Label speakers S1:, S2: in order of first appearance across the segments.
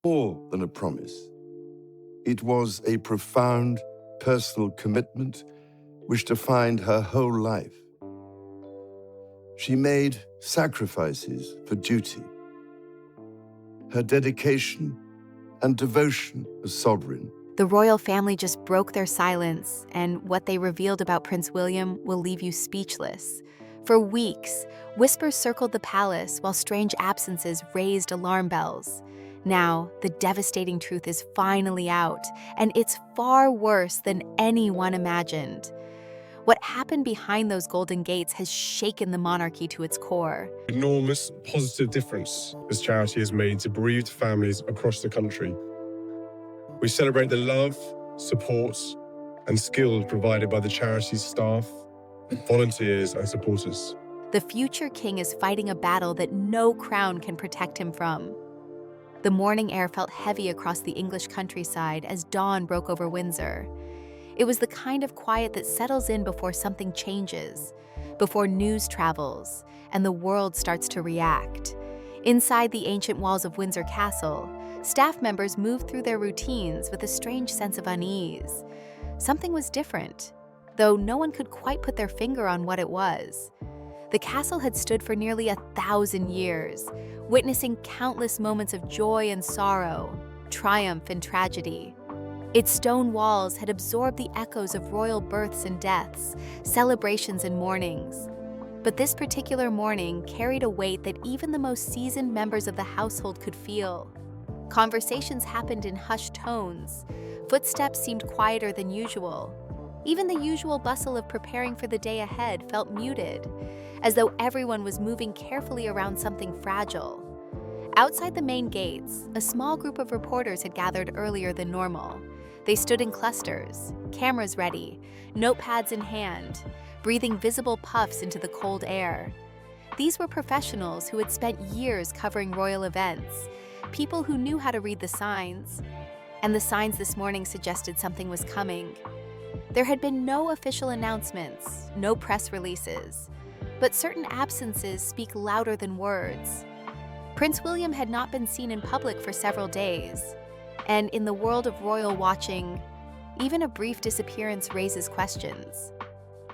S1: More than a promise. It was a profound personal commitment which defined her whole life. She made sacrifices for duty. Her dedication and devotion as sovereign.
S2: The royal family just broke their silence, and what they revealed about Prince William will leave you speechless. For weeks, whispers circled the palace while strange absences raised alarm bells. Now, the devastating truth is finally out, and it's far worse than anyone imagined. What happened behind those golden gates has shaken the monarchy to its core.
S3: Enormous positive difference this charity has made to bereaved families across the country. We celebrate the love, support, and skill provided by the charity's staff, volunteers, and supporters.
S2: The future king is fighting a battle that no crown can protect him from. The morning air felt heavy across the English countryside as dawn broke over Windsor. It was the kind of quiet that settles in before something changes, before news travels, and the world starts to react. Inside the ancient walls of Windsor Castle, staff members moved through their routines with a strange sense of unease. Something was different, though no one could quite put their finger on what it was. The castle had stood for nearly 1,000 years, witnessing countless moments of joy and sorrow, triumph and tragedy. Its stone walls had absorbed the echoes of royal births and deaths, celebrations and mournings. But this particular morning carried a weight that even the most seasoned members of the household could feel. Conversations happened in hushed tones. Footsteps seemed quieter than usual. Even the usual bustle of preparing for the day ahead felt muted, as though everyone was moving carefully around something fragile. Outside the main gates, a small group of reporters had gathered earlier than normal. They stood in clusters, cameras ready, notepads in hand, breathing visible puffs into the cold air. These were professionals who had spent years covering royal events, people who knew how to read the signs. And the signs this morning suggested something was coming. There had been no official announcements, no press releases, but certain absences speak louder than words. Prince William had not been seen in public for several days, and in the world of royal watching, even a brief disappearance raises questions.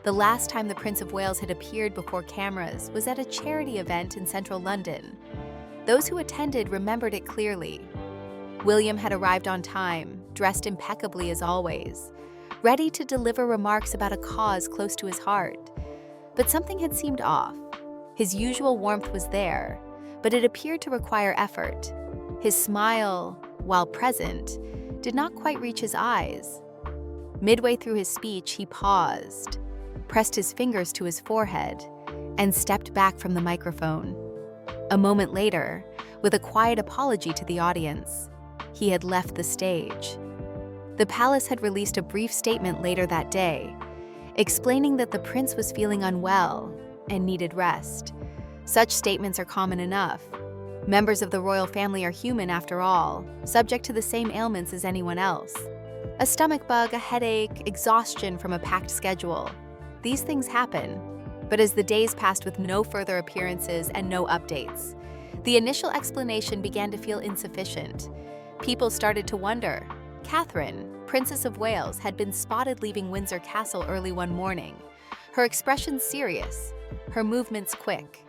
S2: The last time the Prince of Wales had appeared before cameras was at a charity event in central London. Those who attended remembered it clearly. William had arrived on time, dressed impeccably as always, ready to deliver remarks about a cause close to his heart. But something had seemed off. His usual warmth was there, but it appeared to require effort. His smile, while present, did not quite reach his eyes. Midway through his speech, he paused, pressed his fingers to his forehead, and stepped back from the microphone. A moment later, with a quiet apology to the audience, he had left the stage. The palace had released a brief statement later that day, explaining that the prince was feeling unwell and needed rest. Such statements are common enough. Members of the royal family are human after all, subject to the same ailments as anyone else. A stomach bug, a headache, exhaustion from a packed schedule. These things happen. But as the days passed with no further appearances and no updates, the initial explanation began to feel insufficient. People started to wonder. Catherine, Princess of Wales, had been spotted leaving Windsor Castle early one morning, her expression serious, her movements quick.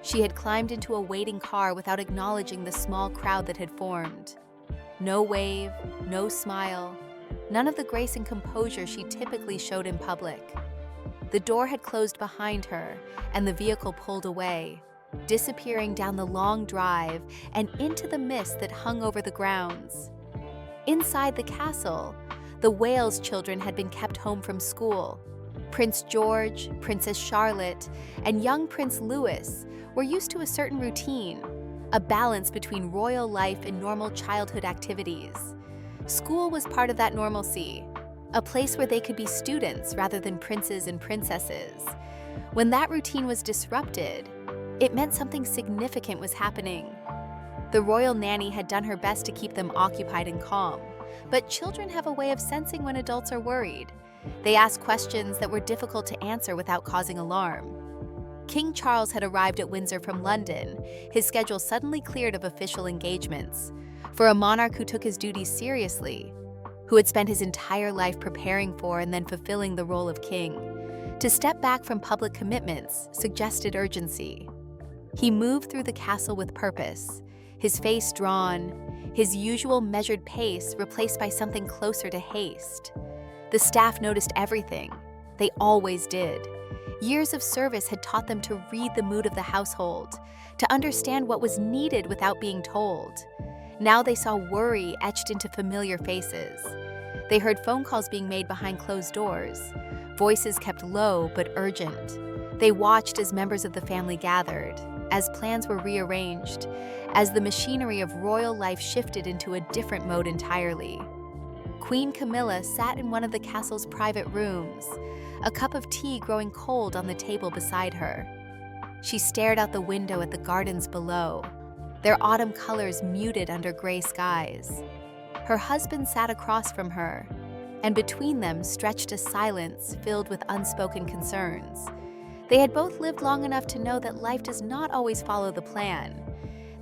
S2: She had climbed into a waiting car without acknowledging the small crowd that had formed. No wave, no smile, none of the grace and composure she typically showed in public. The door had closed behind her, and the vehicle pulled away, disappearing down the long drive and into the mist that hung over the grounds. Inside the castle, the Wales children had been kept home from school. Prince George, Princess Charlotte, and young Prince Louis were used to a certain routine, a balance between royal life and normal childhood activities. School was part of that normalcy, a place where they could be students rather than princes and princesses. When that routine was disrupted, it meant something significant was happening. The royal nanny had done her best to keep them occupied and calm, but children have a way of sensing when adults are worried. They asked questions that were difficult to answer without causing alarm. King Charles had arrived at Windsor from London, his schedule suddenly cleared of official engagements. For a monarch who took his duties seriously, who had spent his entire life preparing for and then fulfilling the role of king, to step back from public commitments suggested urgency. He moved through the castle with purpose, his face drawn, his usual measured pace replaced by something closer to haste. The staff noticed everything. They always did. Years of service had taught them to read the mood of the household, to understand what was needed without being told. Now they saw worry etched into familiar faces. They heard phone calls being made behind closed doors, voices kept low but urgent. They watched as members of the family gathered, as plans were rearranged, as the machinery of royal life shifted into a different mode entirely. Queen Camilla sat in one of the castle's private rooms, a cup of tea growing cold on the table beside her. She stared out the window at the gardens below, their autumn colors muted under gray skies. Her husband sat across from her, and between them stretched a silence filled with unspoken concerns. They had both lived long enough to know that life does not always follow the plan,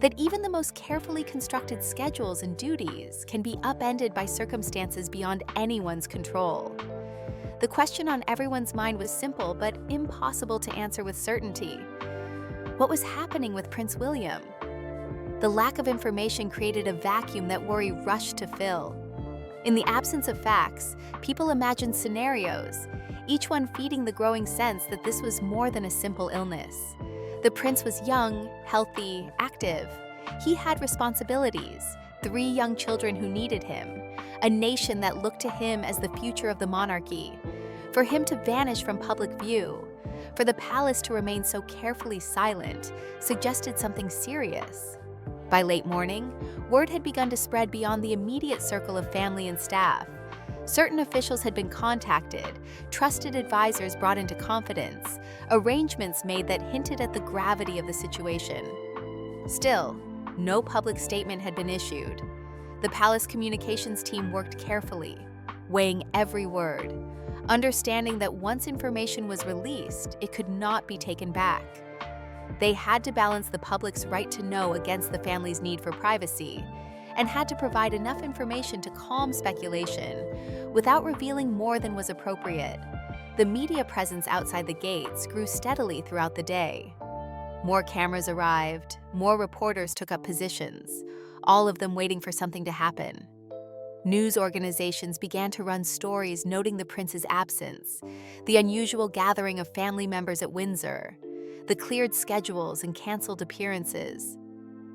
S2: that even the most carefully constructed schedules and duties can be upended by circumstances beyond anyone's control. The question on everyone's mind was simple but impossible to answer with certainty. What was happening with Prince William? The lack of information created a vacuum that worry rushed to fill. In the absence of facts, people imagined scenarios, each one feeding the growing sense that this was more than a simple illness. The prince was young, healthy, active. He had responsibilities, 3 young children who needed him, a nation that looked to him as the future of the monarchy. For him to vanish from public view, for the palace to remain so carefully silent, suggested something serious. By late morning, word had begun to spread beyond the immediate circle of family and staff. Certain officials had been contacted, trusted advisors brought into confidence, arrangements made that hinted at the gravity of the situation. Still, no public statement had been issued. The palace communications team worked carefully, weighing every word, understanding that once information was released, it could not be taken back. They had to balance the public's right to know against the family's need for privacy, and had to provide enough information to calm speculation without revealing more than was appropriate. The media presence outside the gates grew steadily throughout the day. More cameras arrived, more reporters took up positions, all of them waiting for something to happen. News organizations began to run stories noting the prince's absence, the unusual gathering of family members at Windsor, the cleared schedules and canceled appearances.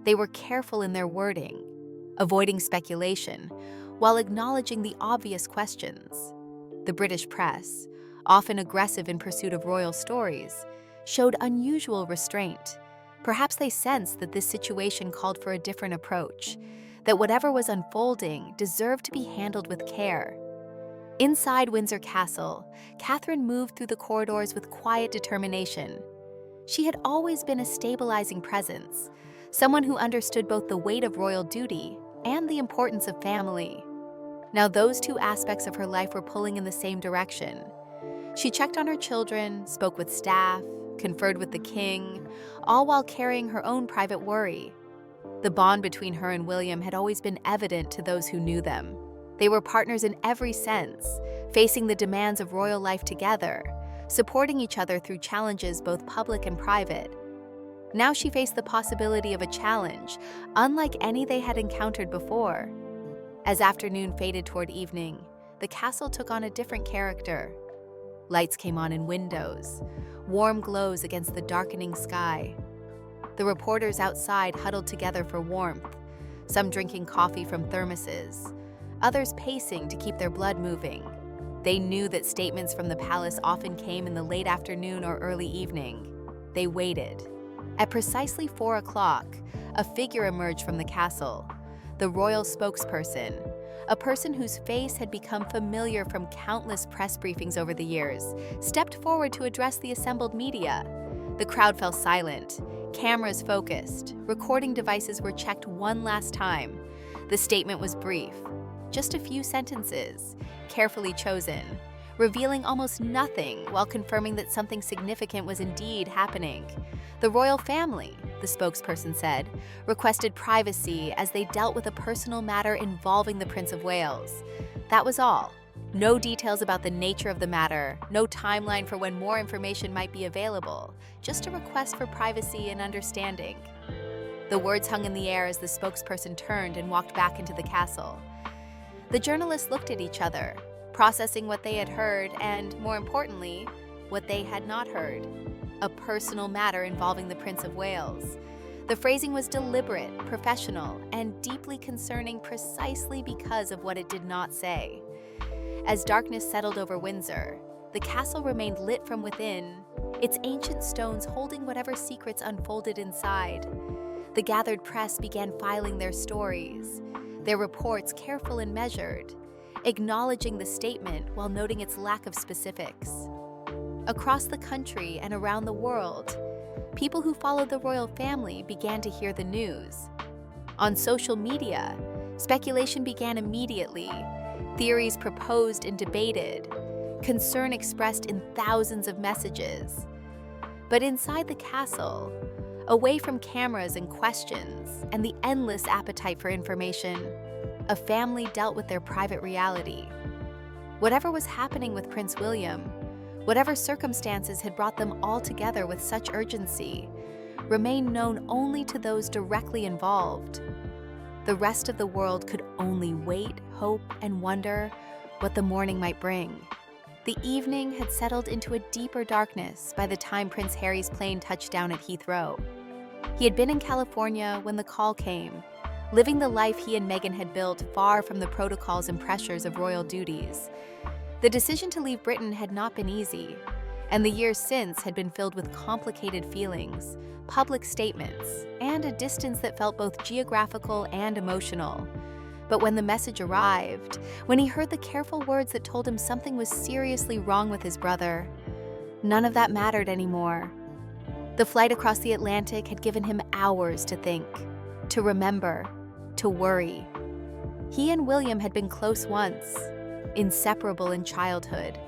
S2: They were careful in their wording, avoiding speculation, while acknowledging the obvious questions. The British press, often aggressive in pursuit of royal stories, showed unusual restraint. Perhaps they sensed that this situation called for a different approach, that whatever was unfolding deserved to be handled with care. Inside Windsor Castle, Catherine moved through the corridors with quiet determination. She had always been a stabilizing presence, someone who understood both the weight of royal duty and the importance of family. Now those 2 aspects of her life were pulling in the same direction. She checked on her children, spoke with staff, conferred with the king, all while carrying her own private worry. The bond between her and William had always been evident to those who knew them. They were partners in every sense, facing the demands of royal life together, supporting each other through challenges both public and private. Now she faced the possibility of a challenge, unlike any they had encountered before. As afternoon faded toward evening, the castle took on a different character. Lights came on in windows, warm glows against the darkening sky. The reporters outside huddled together for warmth, some drinking coffee from thermoses, others pacing to keep their blood moving. They knew that statements from the palace often came in the late afternoon or early evening. They waited. At precisely 4 o'clock, a figure emerged from the castle, the royal spokesperson, a person whose face had become familiar from countless press briefings over the years, stepped forward to address the assembled media. The crowd fell silent, cameras focused, recording devices were checked one last time. The statement was brief, just a few sentences, carefully chosen, revealing almost nothing while confirming that something significant was indeed happening. The royal family, the spokesperson said, requested privacy as they dealt with a personal matter involving the Prince of Wales. That was all. No details about the nature of the matter, no timeline for when more information might be available, just a request for privacy and understanding. The words hung in the air as the spokesperson turned and walked back into the castle. The journalists looked at each other, processing what they had heard and, more importantly, what they had not heard. A personal matter involving the Prince of Wales. The phrasing was deliberate, professional, and deeply concerning precisely because of what it did not say. As darkness settled over Windsor, the castle remained lit from within, its ancient stones holding whatever secrets unfolded inside. The gathered press began filing their stories, their reports careful and measured, acknowledging the statement while noting its lack of specifics. Across the country and around the world, people who followed the royal family began to hear the news. On social media, speculation began immediately, theories proposed and debated, concern expressed in thousands of messages. But inside the castle, away from cameras and questions and the endless appetite for information, a family dealt with their private reality. Whatever was happening with Prince William, whatever circumstances had brought them all together with such urgency, remained known only to those directly involved. The rest of the world could only wait, hope, and wonder what the morning might bring. The evening had settled into a deeper darkness by the time Prince Harry's plane touched down at Heathrow. He had been in California when the call came, living the life he and Meghan had built far from the protocols and pressures of royal duties. The decision to leave Britain had not been easy, and the years since had been filled with complicated feelings, public statements, and a distance that felt both geographical and emotional. But when the message arrived, when he heard the careful words that told him something was seriously wrong with his brother, none of that mattered anymore. The flight across the Atlantic had given him hours to think, to remember, to worry. He and William had been close once, inseparable in childhood,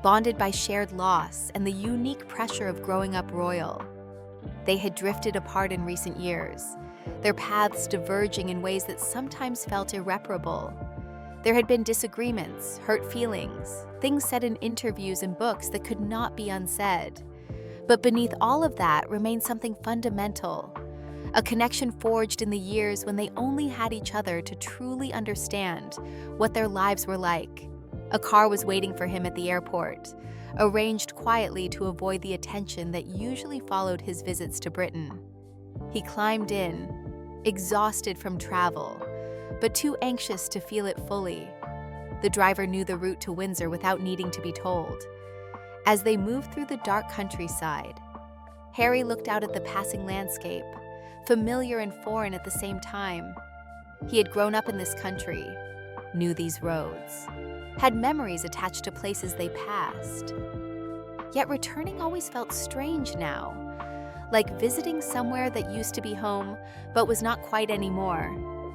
S2: bonded by shared loss and the unique pressure of growing up royal. They had drifted apart in recent years, their paths diverging in ways that sometimes felt irreparable. There had been disagreements, hurt feelings, things said in interviews and books that could not be unsaid. But beneath all of that remained something fundamental, a connection forged in the years when they only had each other to truly understand what their lives were like. A car was waiting for him at the airport, arranged quietly to avoid the attention that usually followed his visits to Britain. He climbed in, exhausted from travel, but too anxious to feel it fully. The driver knew the route to Windsor without needing to be told. As they moved through the dark countryside, Harry looked out at the passing landscape, familiar and foreign at the same time. He had grown up in this country, knew these roads, had memories attached to places they passed. Yet returning always felt strange now, like visiting somewhere that used to be home but was not quite anymore.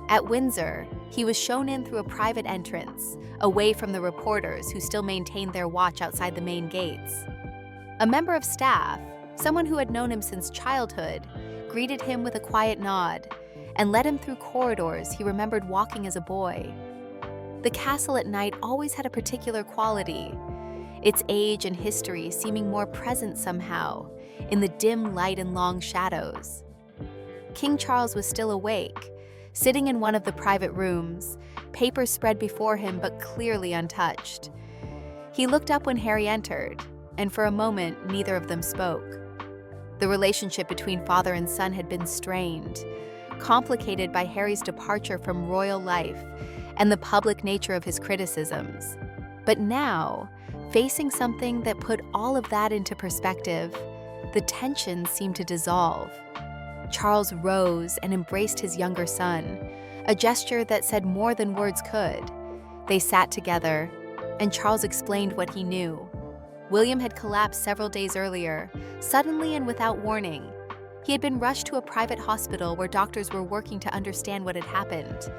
S2: At Windsor, he was shown in through a private entrance, away from the reporters who still maintained their watch outside the main gates. A member of staff, someone who had known him since childhood, greeted him with a quiet nod and led him through corridors he remembered walking as a boy. The castle at night always had a particular quality, its age and history seeming more present somehow, in the dim light and long shadows. King Charles was still awake, sitting in one of the private rooms, papers spread before him but clearly untouched. He looked up when Harry entered, and for a moment neither of them spoke. The relationship between father and son had been strained, complicated by Harry's departure from royal life and the public nature of his criticisms. But now, facing something that put all of that into perspective, the tension seemed to dissolve. Charles rose and embraced his younger son, a gesture that said more than words could. They sat together, and Charles explained what he knew. William had collapsed several days earlier, suddenly and without warning. He had been rushed to a private hospital where doctors were working to understand what had happened.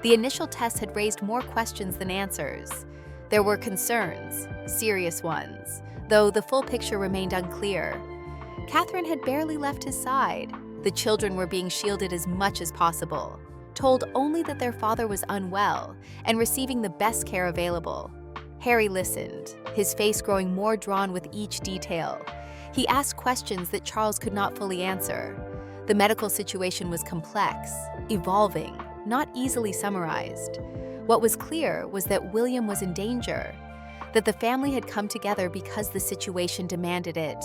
S2: The initial tests had raised more questions than answers. There were concerns, serious ones, though the full picture remained unclear. Catherine had barely left his side. The children were being shielded as much as possible, told only that their father was unwell and receiving the best care available. Harry listened, his face growing more drawn with each detail. He asked questions that Charles could not fully answer. The medical situation was complex, evolving, not easily summarized. What was clear was that William was in danger, that the family had come together because the situation demanded it,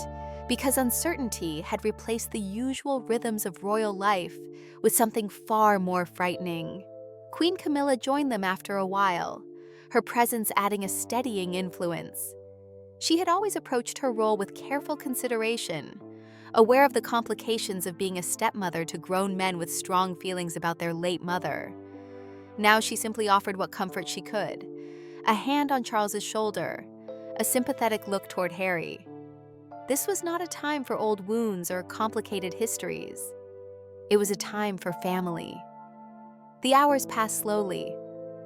S2: because uncertainty had replaced the usual rhythms of royal life with something far more frightening. Queen Camilla joined them after a while, her presence adding a steadying influence. She had always approached her role with careful consideration, aware of the complications of being a stepmother to grown men with strong feelings about their late mother. Now she simply offered what comfort she could, a hand on Charles's shoulder, a sympathetic look toward Harry. This was not a time for old wounds or complicated histories. It was a time for family. The hours passed slowly.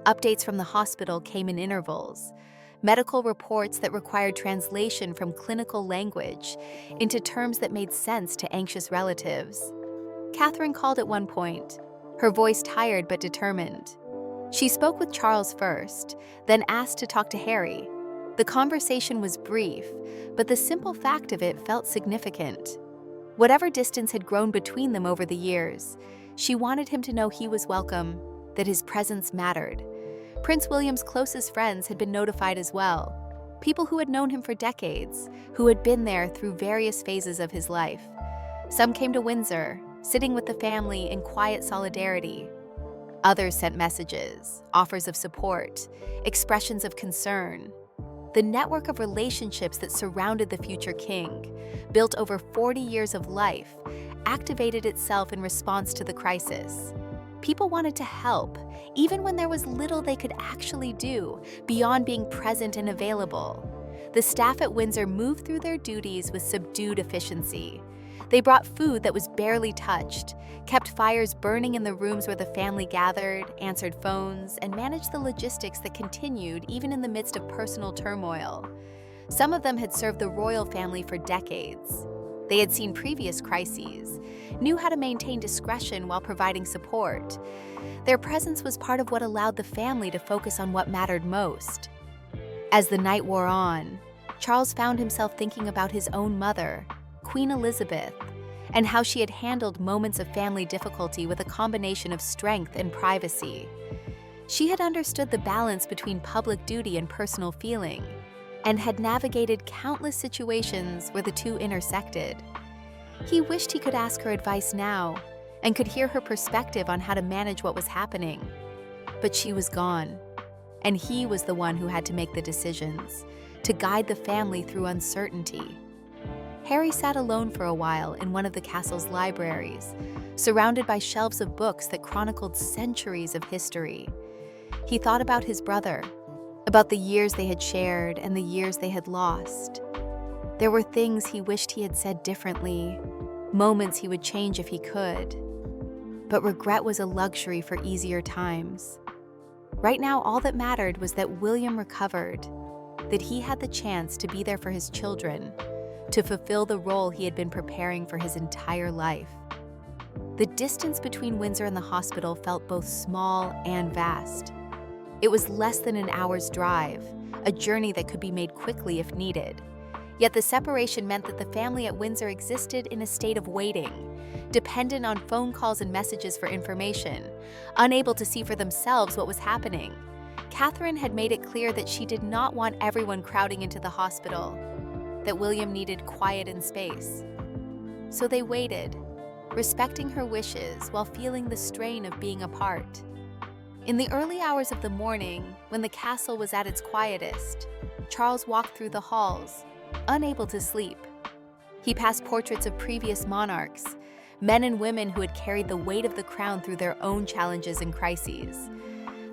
S2: Updates from the hospital came in intervals, medical reports that required translation from clinical language into terms that made sense to anxious relatives. Catherine called at one point, her voice tired but determined. She spoke with Charles first, then asked to talk to Harry. The conversation was brief, but the simple fact of it felt significant. Whatever distance had grown between them over the years, she wanted him to know he was welcome, that his presence mattered. Prince William's closest friends had been notified as well, people who had known him for decades, who had been there through various phases of his life. Some came to Windsor, sitting with the family in quiet solidarity. Others sent messages, offers of support, expressions of concern. The network of relationships that surrounded the future king, built over 40 years of life, activated itself in response to the crisis. People wanted to help, even when there was little they could actually do beyond being present and available. The staff at Windsor moved through their duties with subdued efficiency. They brought food that was barely touched, kept fires burning in the rooms where the family gathered, answered phones, and managed the logistics that continued even in the midst of personal turmoil. Some of them had served the royal family for decades. They had seen previous crises, knew how to maintain discretion while providing support. Their presence was part of what allowed the family to focus on what mattered most. As the night wore on, Charles found himself thinking about his own mother, Queen Elizabeth, and how she had handled moments of family difficulty with a combination of strength and privacy. She had understood the balance between public duty and personal feeling, and had navigated countless situations where the two intersected. He wished he could ask her advice now, and could hear her perspective on how to manage what was happening. But she was gone, and he was the one who had to make the decisions, to guide the family through uncertainty. Harry sat alone for a while in one of the castle's libraries, surrounded by shelves of books that chronicled centuries of history. He thought about his brother, about the years they had shared and the years they had lost. There were things he wished he had said differently, moments he would change if he could. But regret was a luxury for easier times. Right now, all that mattered was that William recovered, that he had the chance to be there for his children, to fulfill the role he had been preparing for his entire life. The distance between Windsor and the hospital felt both small and vast. It was less than an hour's drive, a journey that could be made quickly if needed. Yet the separation meant that the family at Windsor existed in a state of waiting, dependent on phone calls and messages for information, unable to see for themselves what was happening. Catherine had made it clear that she did not want everyone crowding into the hospital, that William needed quiet and space. So they waited, respecting her wishes while feeling the strain of being apart. In the early hours of the morning, when the castle was at its quietest, Charles walked through the halls, unable to sleep. He passed portraits of previous monarchs, men and women who had carried the weight of the crown through their own challenges and crises.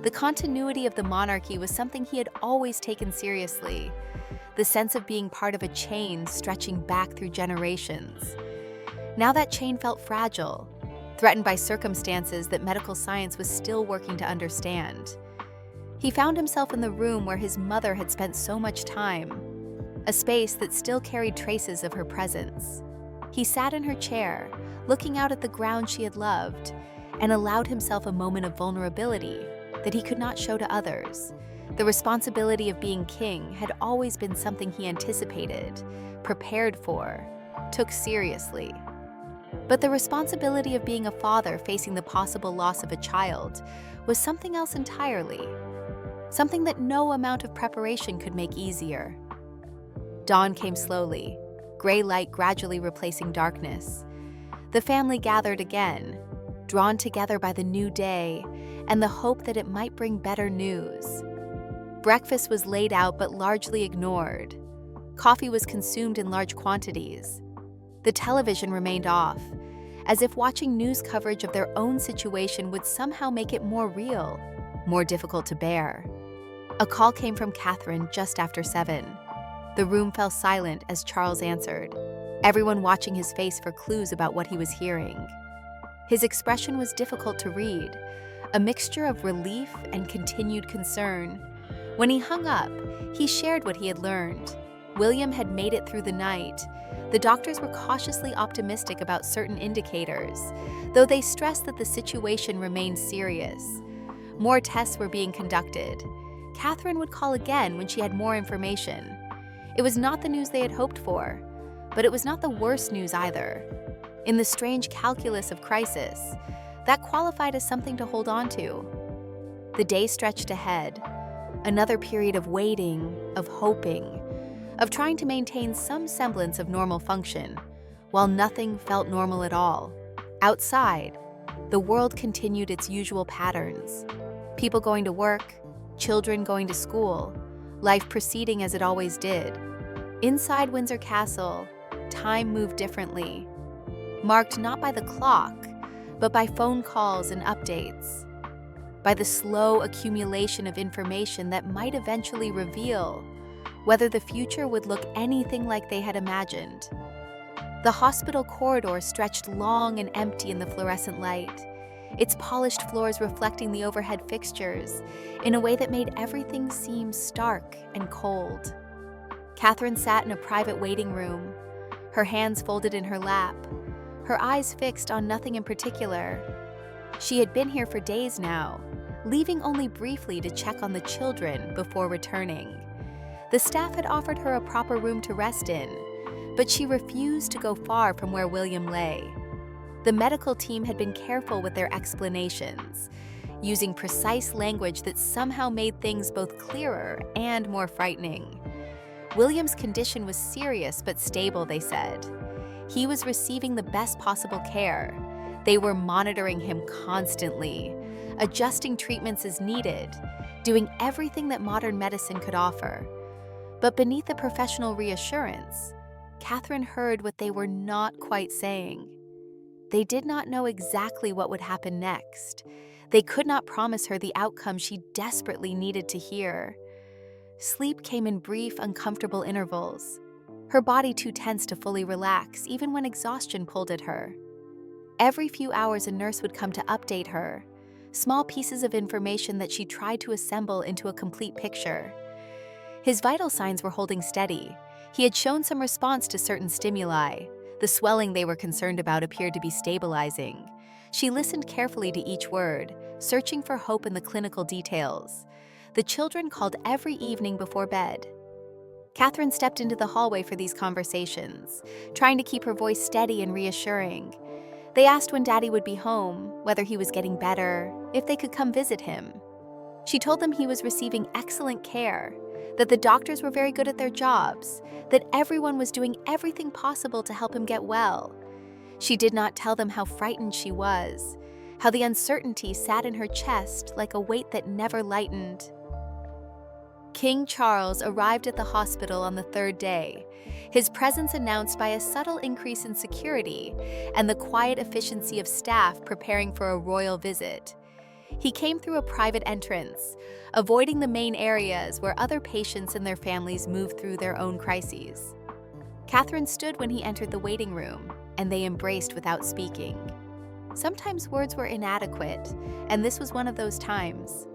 S2: The continuity of the monarchy was something he had always taken seriously, the sense of being part of a chain stretching back through generations. Now that chain felt fragile, threatened by circumstances that medical science was still working to understand. He found himself in the room where his mother had spent so much time, a space that still carried traces of her presence. He sat in her chair, looking out at the ground she had loved, and allowed himself a moment of vulnerability that he could not show to others. The responsibility of being king had always been something he anticipated, prepared for, took seriously. But the responsibility of being a father facing the possible loss of a child was something else entirely, something that no amount of preparation could make easier. Dawn came slowly, gray light gradually replacing darkness. The family gathered again, drawn together by the new day and the hope that it might bring better news. Breakfast was laid out but largely ignored. Coffee was consumed in large quantities. The television remained off, as if watching news coverage of their own situation would somehow make it more real, more difficult to bear. A call came from Catherine just after 7. The room fell silent as Charles answered, everyone watching his face for clues about what he was hearing. His expression was difficult to read, a mixture of relief and continued concern. When he hung up, he shared what he had learned. William had made it through the night. The doctors were cautiously optimistic about certain indicators, though they stressed that the situation remained serious. More tests were being conducted. Catherine would call again when she had more information. It was not the news they had hoped for, but it was not the worst news either. In the strange calculus of crisis, that qualified as something to hold on to. The day stretched ahead, another period of waiting, of hoping, of trying to maintain some semblance of normal function, while nothing felt normal at all. Outside, the world continued its usual patterns. People going to work, children going to school, life proceeding as it always did. Inside Windsor Castle, time moved differently, marked not by the clock, but by phone calls and updates, by the slow accumulation of information that might eventually reveal whether the future would look anything like they had imagined. The hospital corridor stretched long and empty in the fluorescent light, its polished floors reflecting the overhead fixtures in a way that made everything seem stark and cold. Catherine sat in a private waiting room, her hands folded in her lap, her eyes fixed on nothing in particular. She had been here for days now, leaving only briefly to check on the children before returning. The staff had offered her a proper room to rest in, but she refused to go far from where William lay. The medical team had been careful with their explanations, using precise language that somehow made things both clearer and more frightening. William's condition was serious but stable, they said. He was receiving the best possible care. They were monitoring him constantly, adjusting treatments as needed, doing everything that modern medicine could offer. But beneath the professional reassurance, Catherine heard what they were not quite saying. They did not know exactly what would happen next. They could not promise her the outcome she desperately needed to hear. Sleep came in brief, uncomfortable intervals, her body too tense to fully relax, even when exhaustion pulled at her. Every few hours, a nurse would come to update her, small pieces of information that she tried to assemble into a complete picture. His vital signs were holding steady. He had shown some response to certain stimuli. The swelling they were concerned about appeared to be stabilizing. She listened carefully to each word, searching for hope in the clinical details. The children called every evening before bed. Catherine stepped into the hallway for these conversations, trying to keep her voice steady and reassuring. They asked when Daddy would be home, whether he was getting better, if they could come visit him. She told them he was receiving excellent care, that the doctors were very good at their jobs, that everyone was doing everything possible to help him get well. She did not tell them how frightened she was, how the uncertainty sat in her chest like a weight that never lightened. King Charles arrived at the hospital on the 3rd day, his presence announced by a subtle increase in security and the quiet efficiency of staff preparing for a royal visit. He came through a private entrance, avoiding the main areas where other patients and their families moved through their own crises. Catherine stood when he entered the waiting room, and they embraced without speaking. Sometimes words were inadequate, and this was one of those times.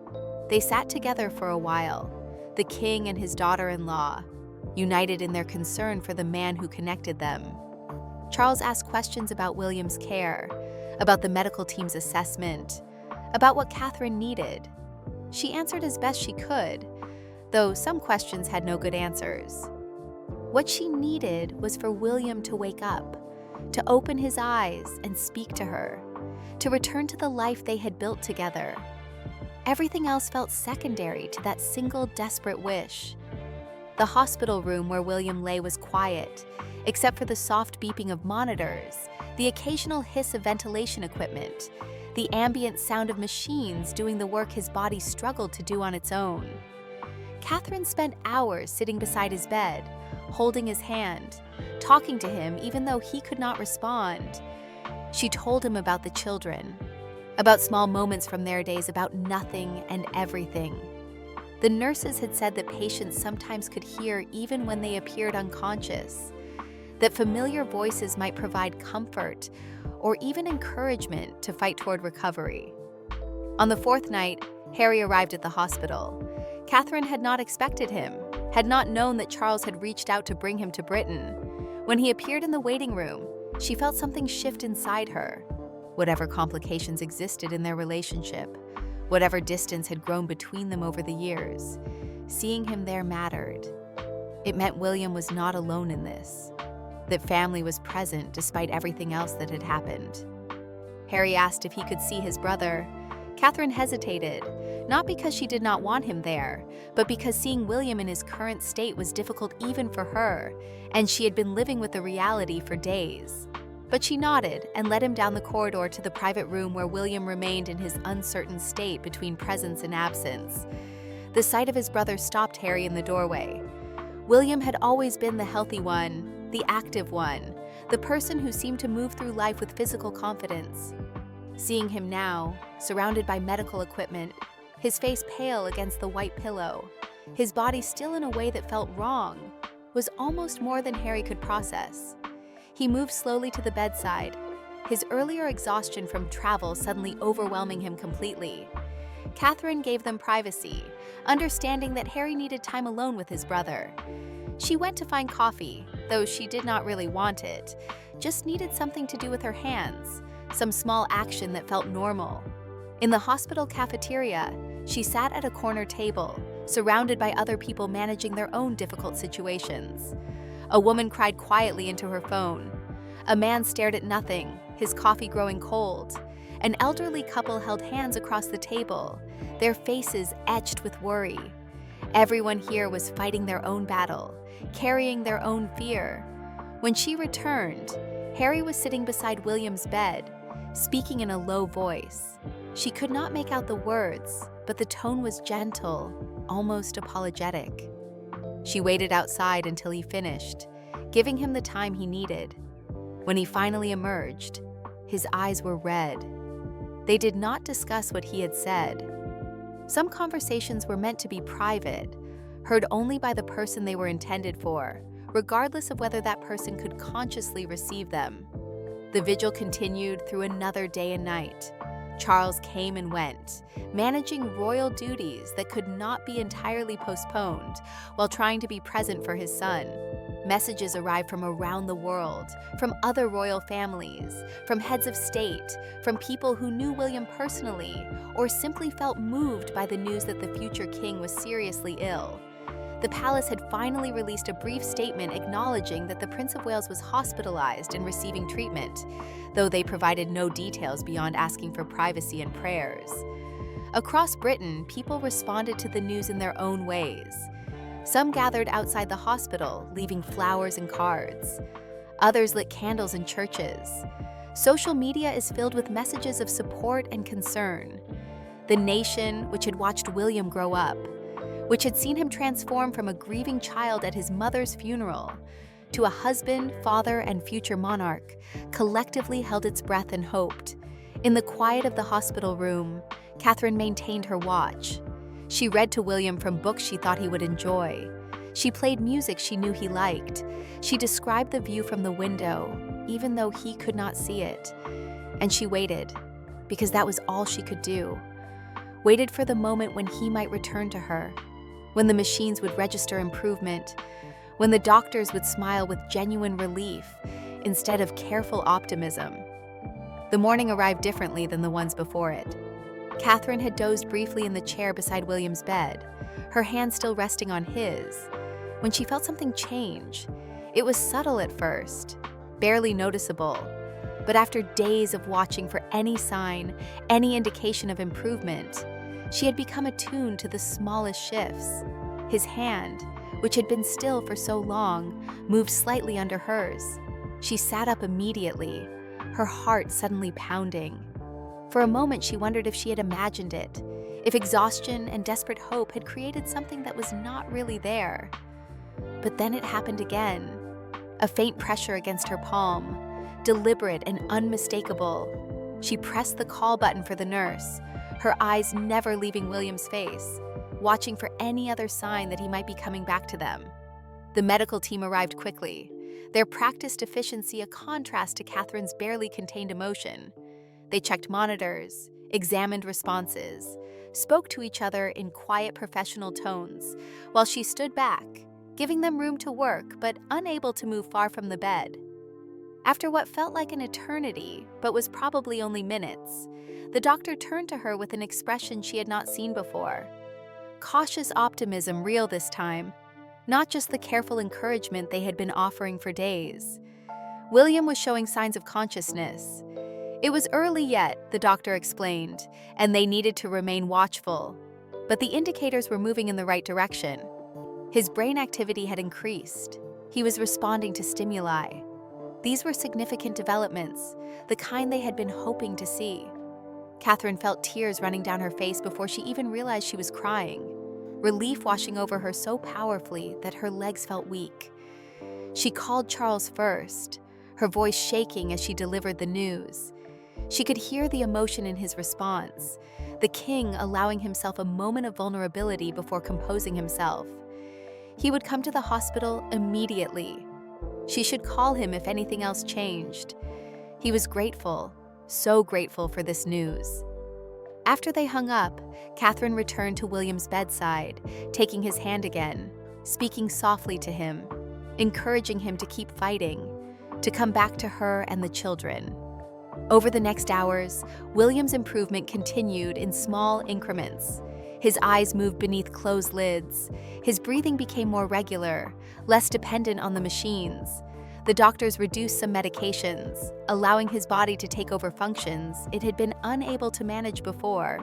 S2: They sat together for a while, the king and his daughter-in-law, united in their concern for the man who connected them. Charles asked questions about William's care, about the medical team's assessment, about what Catherine needed. She answered as best she could, though some questions had no good answers. What she needed was for William to wake up, to open his eyes and speak to her, to return to the life they had built together. Everything else felt secondary to that single desperate wish. The hospital room where William lay was quiet, except for the soft beeping of monitors, the occasional hiss of ventilation equipment, the ambient sound of machines doing the work his body struggled to do on its own. Catherine spent hours sitting beside his bed, holding his hand, talking to him even though he could not respond. She told him about the children, about small moments from their days, about nothing and everything. The nurses had said that patients sometimes could hear even when they appeared unconscious, that familiar voices might provide comfort or even encouragement to fight toward recovery. On the fourth night, Harry arrived at the hospital. Catherine had not expected him, had not known that Charles had reached out to bring him to Britain. When he appeared in the waiting room, she felt something shift inside her. Whatever complications existed in their relationship, whatever distance had grown between them over the years, seeing him there mattered. It meant William was not alone in this, that family was present despite everything else that had happened. Harry asked if he could see his brother. Catherine hesitated, not because she did not want him there, but because seeing William in his current state was difficult even for her, and she had been living with the reality for days. But she nodded and led him down the corridor to the private room where William remained in his uncertain state between presence and absence. The sight of his brother stopped Harry in the doorway. William had always been the healthy one, the active one, the person who seemed to move through life with physical confidence. Seeing him now, surrounded by medical equipment, his face pale against the white pillow, his body still in a way that felt wrong, was almost more than Harry could process. He moved slowly to the bedside, his earlier exhaustion from travel suddenly overwhelming him completely. Catherine gave them privacy, understanding that Harry needed time alone with his brother. She went to find coffee, though she did not really want it, just needed something to do with her hands, some small action that felt normal. In the hospital cafeteria, she sat at a corner table, surrounded by other people managing their own difficult situations. A woman cried quietly into her phone. A man stared at nothing, his coffee growing cold. An elderly couple held hands across the table, their faces etched with worry. Everyone here was fighting their own battle, carrying their own fear. When she returned, Harry was sitting beside William's bed, speaking in a low voice. She could not make out the words, but the tone was gentle, almost apologetic. She waited outside until he finished, giving him the time he needed. When he finally emerged, his eyes were red. They did not discuss what he had said. Some conversations were meant to be private, heard only by the person they were intended for, regardless of whether that person could consciously receive them. The vigil continued through another day and night. Charles came and went, managing royal duties that could not be entirely postponed while trying to be present for his son. Messages arrived from around the world, from other royal families, from heads of state, from people who knew William personally or simply felt moved by the news that the future king was seriously ill. The palace had finally released a brief statement acknowledging that the Prince of Wales was hospitalized and receiving treatment, though they provided no details beyond asking for privacy and prayers. Across Britain, people responded to the news in their own ways. Some gathered outside the hospital, leaving flowers and cards. Others lit candles in churches. Social media is filled with messages of support and concern. The nation, which had watched William grow up, which had seen him transform from a grieving child at his mother's funeral to a husband, father, and future monarch, collectively held its breath and hoped. In the quiet of the hospital room, Catherine maintained her watch. She read to William from books she thought he would enjoy. She played music she knew he liked. She described the view from the window, even though he could not see it. And she waited, because that was all she could do. waited for the moment when he might return to her, when the machines would register improvement, when the doctors would smile with genuine relief instead of careful optimism. The morning arrived differently than the ones before it. Catherine had dozed briefly in the chair beside William's bed, her hand still resting on his, when she felt something change. It was subtle at first, barely noticeable, but after days of watching for any sign, any indication of improvement, she had become attuned to the smallest shifts. His hand, which had been still for so long, moved slightly under hers. She sat up immediately, her heart suddenly pounding. For a moment, she wondered if she had imagined it, if exhaustion and desperate hope had created something that was not really there. But then it happened again. A faint pressure against her palm, deliberate and unmistakable. She pressed the call button for the nurse, her eyes never leaving William's face, watching for any other sign that he might be coming back to them. The medical team arrived quickly, their practiced efficiency a contrast to Catherine's barely contained emotion. They checked monitors, examined responses, spoke to each other in quiet professional tones, while she stood back, giving them room to work but unable to move far from the bed. After what felt like an eternity, but was probably only minutes, the doctor turned to her with an expression she had not seen before. Cautious optimism real this time, not just the careful encouragement they had been offering for days. William was showing signs of consciousness. It was early yet, the doctor explained, and they needed to remain watchful. But the indicators were moving in the right direction. His brain activity had increased. He was responding to stimuli. These were significant developments, the kind they had been hoping to see. Catherine felt tears running down her face before she even realized she was crying, relief washing over her so powerfully that her legs felt weak. She called Charles first, her voice shaking as she delivered the news. She could hear the emotion in his response, the king allowing himself a moment of vulnerability before composing himself. He would come to the hospital immediately. She should call him if anything else changed. He was grateful, so grateful for this news. After they hung up, Catherine returned to William's bedside, taking his hand again, speaking softly to him, encouraging him to keep fighting, to come back to her and the children. Over the next hours, William's improvement continued in small increments. His eyes moved beneath closed lids. His breathing became more regular, less dependent on the machines. The doctors reduced some medications, allowing his body to take over functions it had been unable to manage before.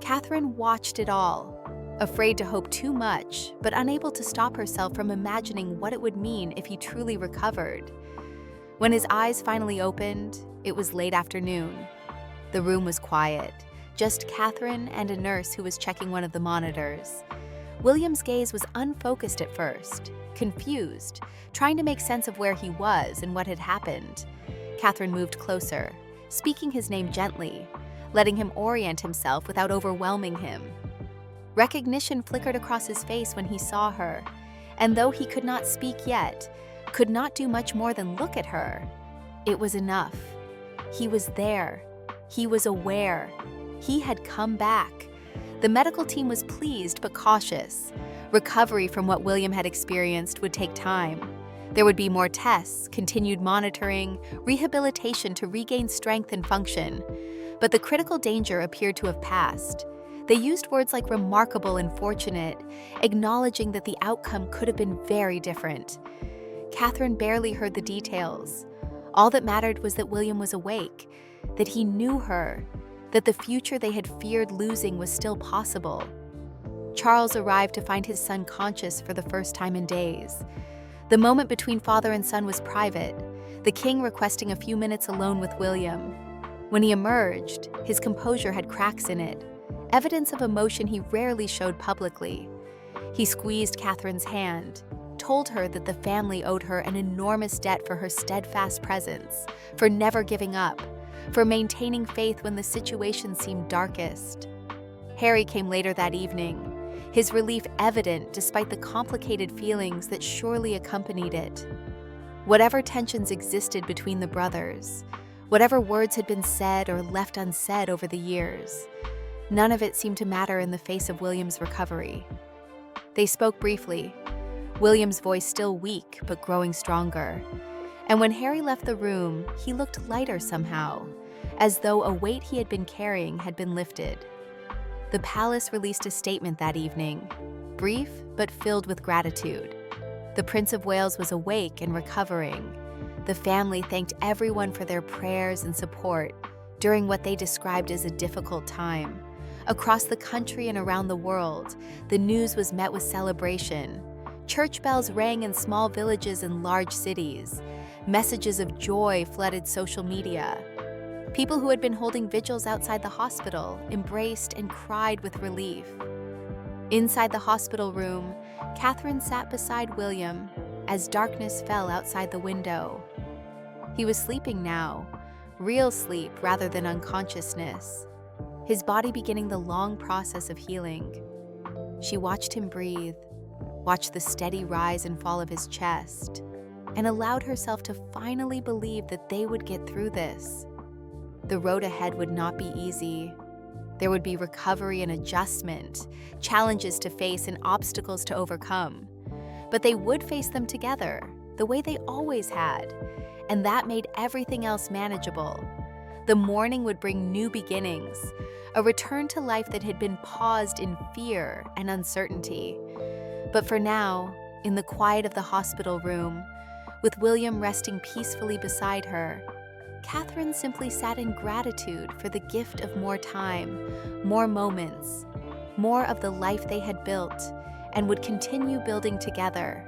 S2: Catherine watched it all, afraid to hope too much, but unable to stop herself from imagining what it would mean if he truly recovered. When his eyes finally opened, it was late afternoon. The room was quiet, just Catherine and a nurse who was checking one of the monitors. William's gaze was unfocused at first, confused, trying to make sense of where he was and what had happened. Catherine moved closer, speaking his name gently, letting him orient himself without overwhelming him. Recognition flickered across his face when he saw her, and though he could not speak yet, could not do much more than look at her. It was enough. He was there. He was aware. He had come back. The medical team was pleased but cautious. Recovery from what William had experienced would take time. There would be more tests, continued monitoring, rehabilitation to regain strength and function. But the critical danger appeared to have passed. They used words like remarkable and fortunate, acknowledging that the outcome could have been very different. Catherine barely heard the details. All that mattered was that William was awake, that he knew her, that the future they had feared losing was still possible. Charles arrived to find his son conscious for the first time in days. The moment between father and son was private, the king requesting a few minutes alone with William. When he emerged, his composure had cracks in it, evidence of emotion he rarely showed publicly. He squeezed Catherine's hand, told her that the family owed her an enormous debt for her steadfast presence, for never giving up, for maintaining faith when the situation seemed darkest. Harry came later that evening, his relief evident despite the complicated feelings that surely accompanied it. Whatever tensions existed between the brothers, whatever words had been said or left unsaid over the years, None of it seemed to matter in the face of William's recovery. They spoke briefly, William's voice still weak but growing stronger. And when Harry left the room, he looked lighter somehow, as though a weight he had been carrying had been lifted. The palace released a statement that evening, brief but filled with gratitude. The Prince of Wales was awake and recovering. The family thanked everyone for their prayers and support during what they described as a difficult time. Across the country and around the world, the news was met with celebration. Church bells rang in small villages and large cities. Messages of joy flooded social media. People who had been holding vigils outside the hospital embraced and cried with relief. Inside the hospital room, Catherine sat beside William as darkness fell outside the window. He was sleeping now, real sleep rather than unconsciousness, his body beginning the long process of healing. She watched him breathe, watched the steady rise and fall of his chest, and allowed herself to finally believe that they would get through this. The road ahead would not be easy. There would be recovery and adjustment, challenges to face and obstacles to overcome. But they would face them together, the way they always had, and that made everything else manageable. The morning would bring new beginnings, a return to life that had been paused in fear and uncertainty. But for now, in the quiet of the hospital room, with William resting peacefully beside her, Catherine simply sat in gratitude for the gift of more time, more moments, more of the life they had built and would continue building together.